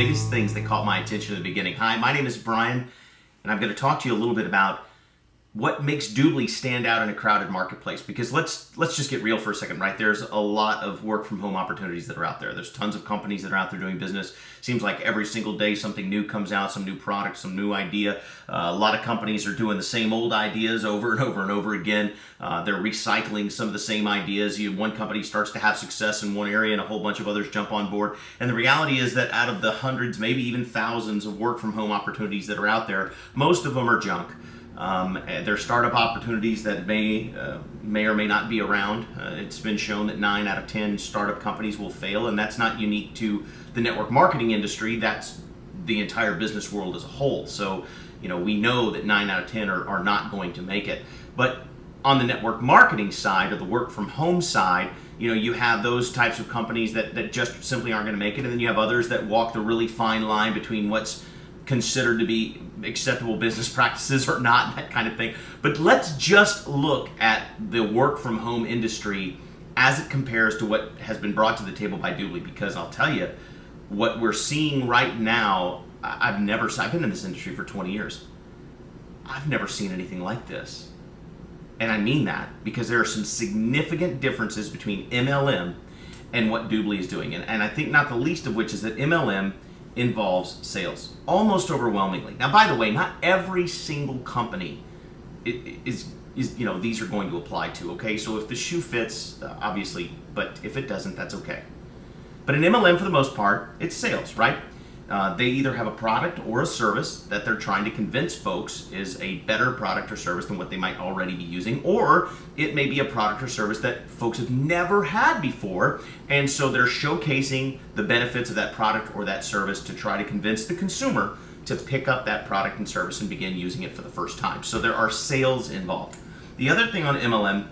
biggest things that caught my attention in the beginning. Hi, my name is Brian, and I'm going to talk to you a little bit about what makes DubLi stand out in a crowded marketplace. Because let's just get real for a second, right? There's a lot of work from home opportunities that are out there. There's tons of companies that are out there doing business. Seems like every single day something new comes out, some new product, some new idea. A lot of companies are doing the same old ideas over and over and over again. They're recycling some of the same ideas. One company starts to have success in one area and a whole bunch of others jump on board. And the reality is that out of the hundreds, maybe even thousands of work from home opportunities that are out there, most of them are junk. They're startup opportunities that may or may not be around. It's been shown that 9 out of 10 startup companies will fail, and that's not unique to the network marketing industry. That's the entire business world as a whole. So, we know that 9 out of 10 are not going to make it. But on the network marketing side, or the work from home side, you have those types of companies that just simply aren't going to make it, and then you have others that walk the really fine line between what's considered to be acceptable business practices or not, that kind of thing. But let's just look at the work from home industry as it compares to what has been brought to the table by DubLi, because I'll tell you, what we're seeing right now, I've been in this industry for 20 years. I've never seen anything like this. And I mean that because there are some significant differences between MLM and what DubLi is doing. And I think not the least of which is that MLM involves sales, almost overwhelmingly. Now, by the way, not every single company is these are going to apply to, okay? So if the shoe fits, obviously, but if it doesn't, that's okay. But in MLM, for the most part, it's sales, right? They either have a product or a service that they're trying to convince folks is a better product or service than what they might already be using, or it may be a product or service that folks have never had before, and so they're showcasing the benefits of that product or that service to try to convince the consumer to pick up that product and service and begin using it for the first time. So there are sales involved. The other thing on MLM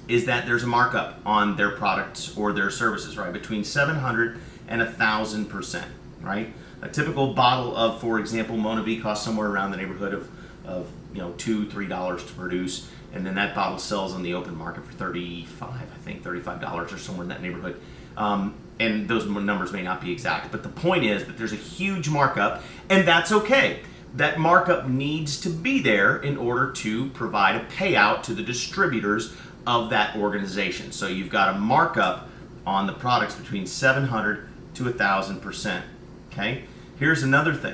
is that there's a markup on their products or their services, right? Between 700 and 1,000%. Right? A typical bottle of, for example, Mona V costs somewhere around the neighborhood of $2-3 to produce, and then that bottle sells on the open market for $35 or somewhere in that neighborhood. And those numbers may not be exact, but the point is that there's a huge markup, and that's okay. That markup needs to be there in order to provide a payout to the distributors of that organization. So you've got a markup on the products between 700 to 1,000%. Okay? Here's another thing.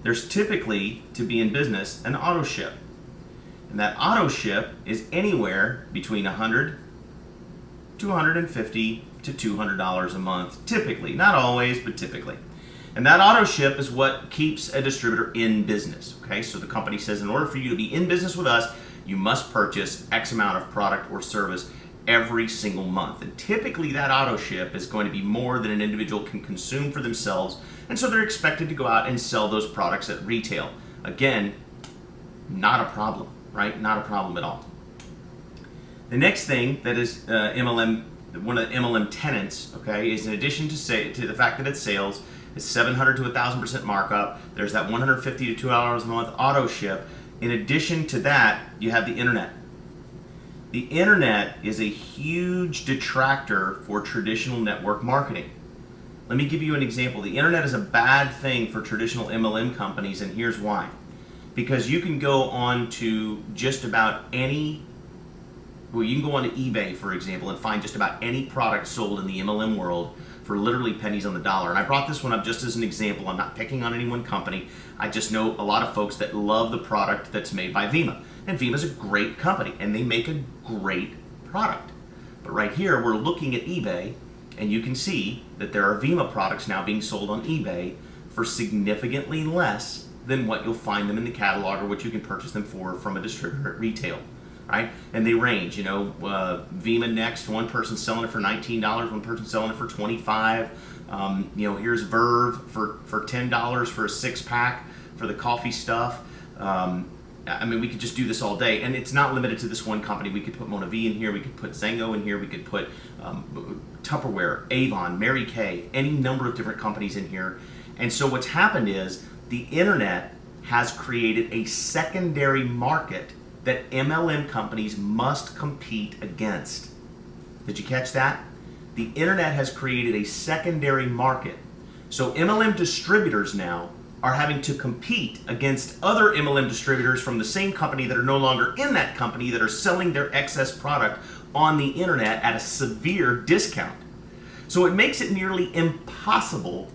There's typically, to be in business, an Autoship. And that Autoship is anywhere between $100 to $150 to $200 a month, typically. Not always, but typically. And that Autoship is what keeps a distributor in business. Okay? So the company says, in order for you to be in business with us, you must purchase X amount of product or service every single month. And typically that Autoship is going to be more than an individual can consume for themselves, and so they're expected to go out and sell those products at retail. Again, not a problem, right? Not a problem at all. The next thing that is MLM, one of the MLM tenets, okay, is in addition to the fact that it's sales, it's 700 to 1,000% markup, there's that $150 to $200 a month Autoship. In addition to that, you have the internet. The internet is a huge detractor for traditional network marketing. Let me give you an example. The internet is a bad thing for traditional MLM companies, and here's why. Because you can go on to just about any, you can go on to eBay, for example, and find just about any product sold in the MLM world for literally pennies on the dollar. And I brought this one up just as an example. I'm not picking on any one company. I just know a lot of folks that love the product that's made by Vima. And Vima's a great company, and they make a great product. But right here, we're looking at eBay, and you can see that there are Vima products now being sold on eBay for significantly less than what you'll find them in the catalog or what you can purchase them for from a distributor at retail, right? And they range, Vima Next, one person's selling it for $19, one person's selling it for $25. Here's Verve for $10 for a 6-pack for the coffee stuff. We could just do this all day, and it's not limited to this one company. We could put Mona V in here, we could put Zango in here, we could put Tupperware, Avon, Mary Kay, any number of different companies in here. And so what's happened is the internet has created a secondary market that MLM companies must compete against. Did you catch that? The internet has created a secondary market So MLM distributors now are having to compete against other MLM distributors from the same company that are no longer in that company that are selling their excess product on the internet at a severe discount. So it makes it nearly impossible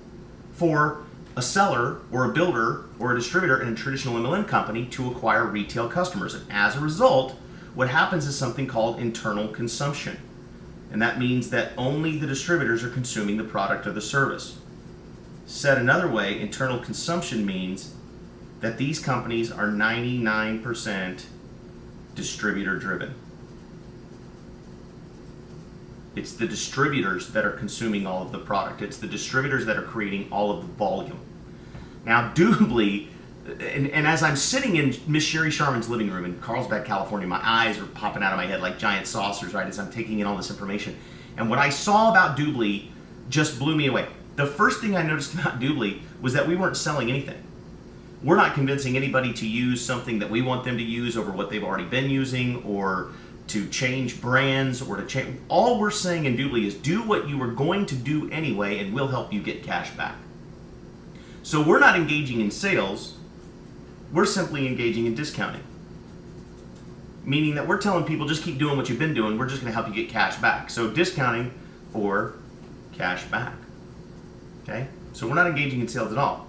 for a seller or a builder or a distributor in a traditional MLM company to acquire retail customers. And as a result, what happens is something called internal consumption. And that means that only the distributors are consuming the product or the service. Said another way, internal consumption means that these companies are 99% distributor driven. It's the distributors that are consuming all of the product. It's the distributors that are creating all of the volume. Now, DubLi, and as I'm sitting in Miss Sherry Sharman's living room in Carlsbad, California, my eyes are popping out of my head like giant saucers, right, as I'm taking in all this information. And what I saw about DubLi just blew me away. The first thing I noticed about DubLi was that we weren't selling anything. We're not convincing anybody to use something that we want them to use over what they've already been using, or to change brands, or to change. All we're saying in DubLi is do what you were going to do anyway, and we'll help you get cash back. So we're not engaging in sales, we're simply engaging in discounting. Meaning that we're telling people just keep doing what you've been doing, we're just gonna help you get cash back. So discounting for cash back. Okay? So we're not engaging in sales at all.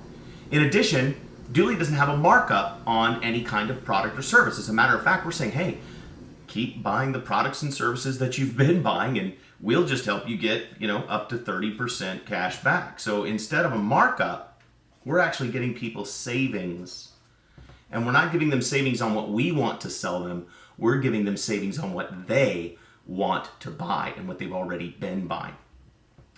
In addition, DubLi doesn't have a markup on any kind of product or service. As a matter of fact, we're saying, hey, keep buying the products and services that you've been buying, and we'll just help you get, up to 30% cash back. So instead of a markup, we're actually getting people savings. And we're not giving them savings on what we want to sell them. We're giving them savings on what they want to buy and what they've already been buying.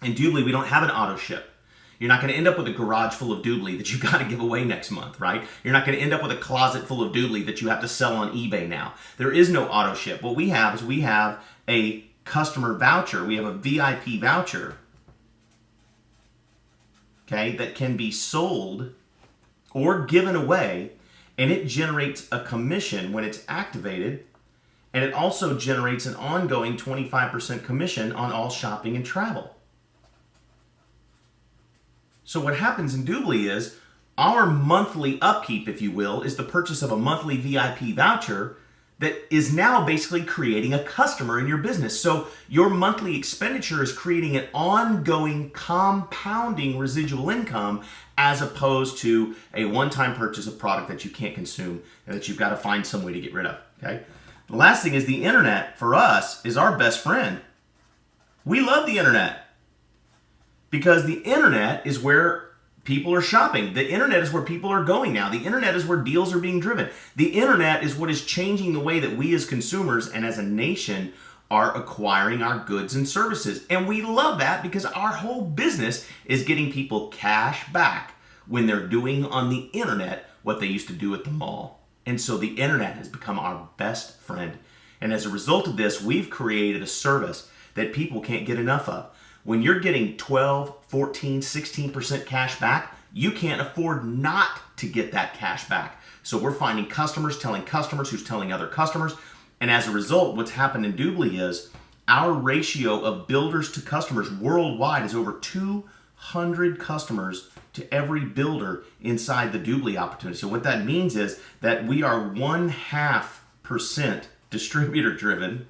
In DubLi, we don't have an auto ship. You're not going to end up with a garage full of DubLi that you got to give away next month, right? You're not going to end up with a closet full of DubLi that you have to sell on eBay now. There is no auto ship. What we have is we have a customer voucher. We have a VIP voucher, okay, that can be sold or given away, and it generates a commission when it's activated, and it also generates an ongoing 25% commission on all shopping and travel. So what happens in DubLi is our monthly upkeep, if you will, is the purchase of a monthly VIP voucher that is now basically creating a customer in your business. So your monthly expenditure is creating an ongoing compounding residual income, as opposed to a one-time purchase of product that you can't consume and that you've got to find some way to get rid of. Okay. The last thing is the internet for us is our best friend. We love the internet. Because the internet is where people are shopping. The internet is where people are going now. The internet is where deals are being driven. The internet is what is changing the way that we as consumers and as a nation are acquiring our goods and services. And we love that because our whole business is getting people cash back when they're doing on the internet what they used to do at the mall. And so the internet has become our best friend. And as a result of this, we've created a service that people can't get enough of. When you're getting 12, 14, 16% cash back, you can't afford not to get that cash back. So we're finding customers telling customers who's telling other customers. And as a result, what's happened in DubLi is our ratio of builders to customers worldwide is over 200 customers to every builder inside the DubLi opportunity. So what that means is that we are 0.5% distributor driven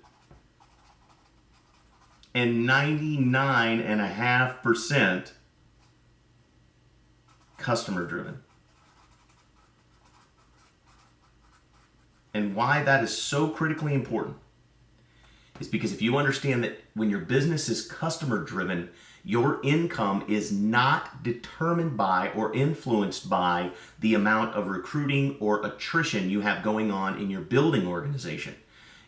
and 99.5% customer driven. And why that is so critically important is because if you understand that when your business is customer driven, your income is not determined by or influenced by the amount of recruiting or attrition you have going on in your building organization.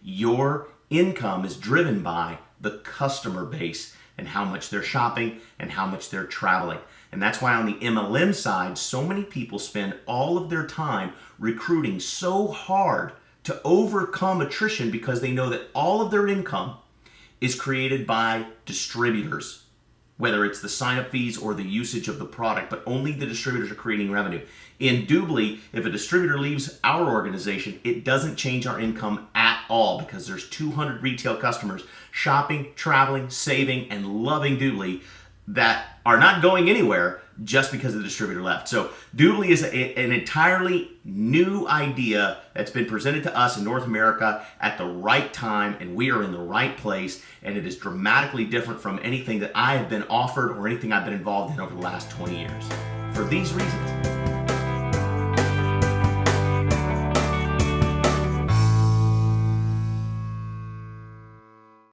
Your income is driven by the customer base and how much they're shopping and how much they're traveling. And that's why on the MLM side, so many people spend all of their time recruiting so hard to overcome attrition because they know that all of their income is created by distributors, whether it's the sign-up fees or the usage of the product, but only the distributors are creating revenue. In DubLi, if a distributor leaves our organization, it doesn't change our income at all because there's 200 retail customers shopping, traveling, saving, and loving DubLi that are not going anywhere just because the distributor left. So DubLi is an entirely new idea that's been presented to us in North America at the right time, and we are in the right place, and it is dramatically different from anything that I have been offered or anything I've been involved in over the last 20 years. For these reasons,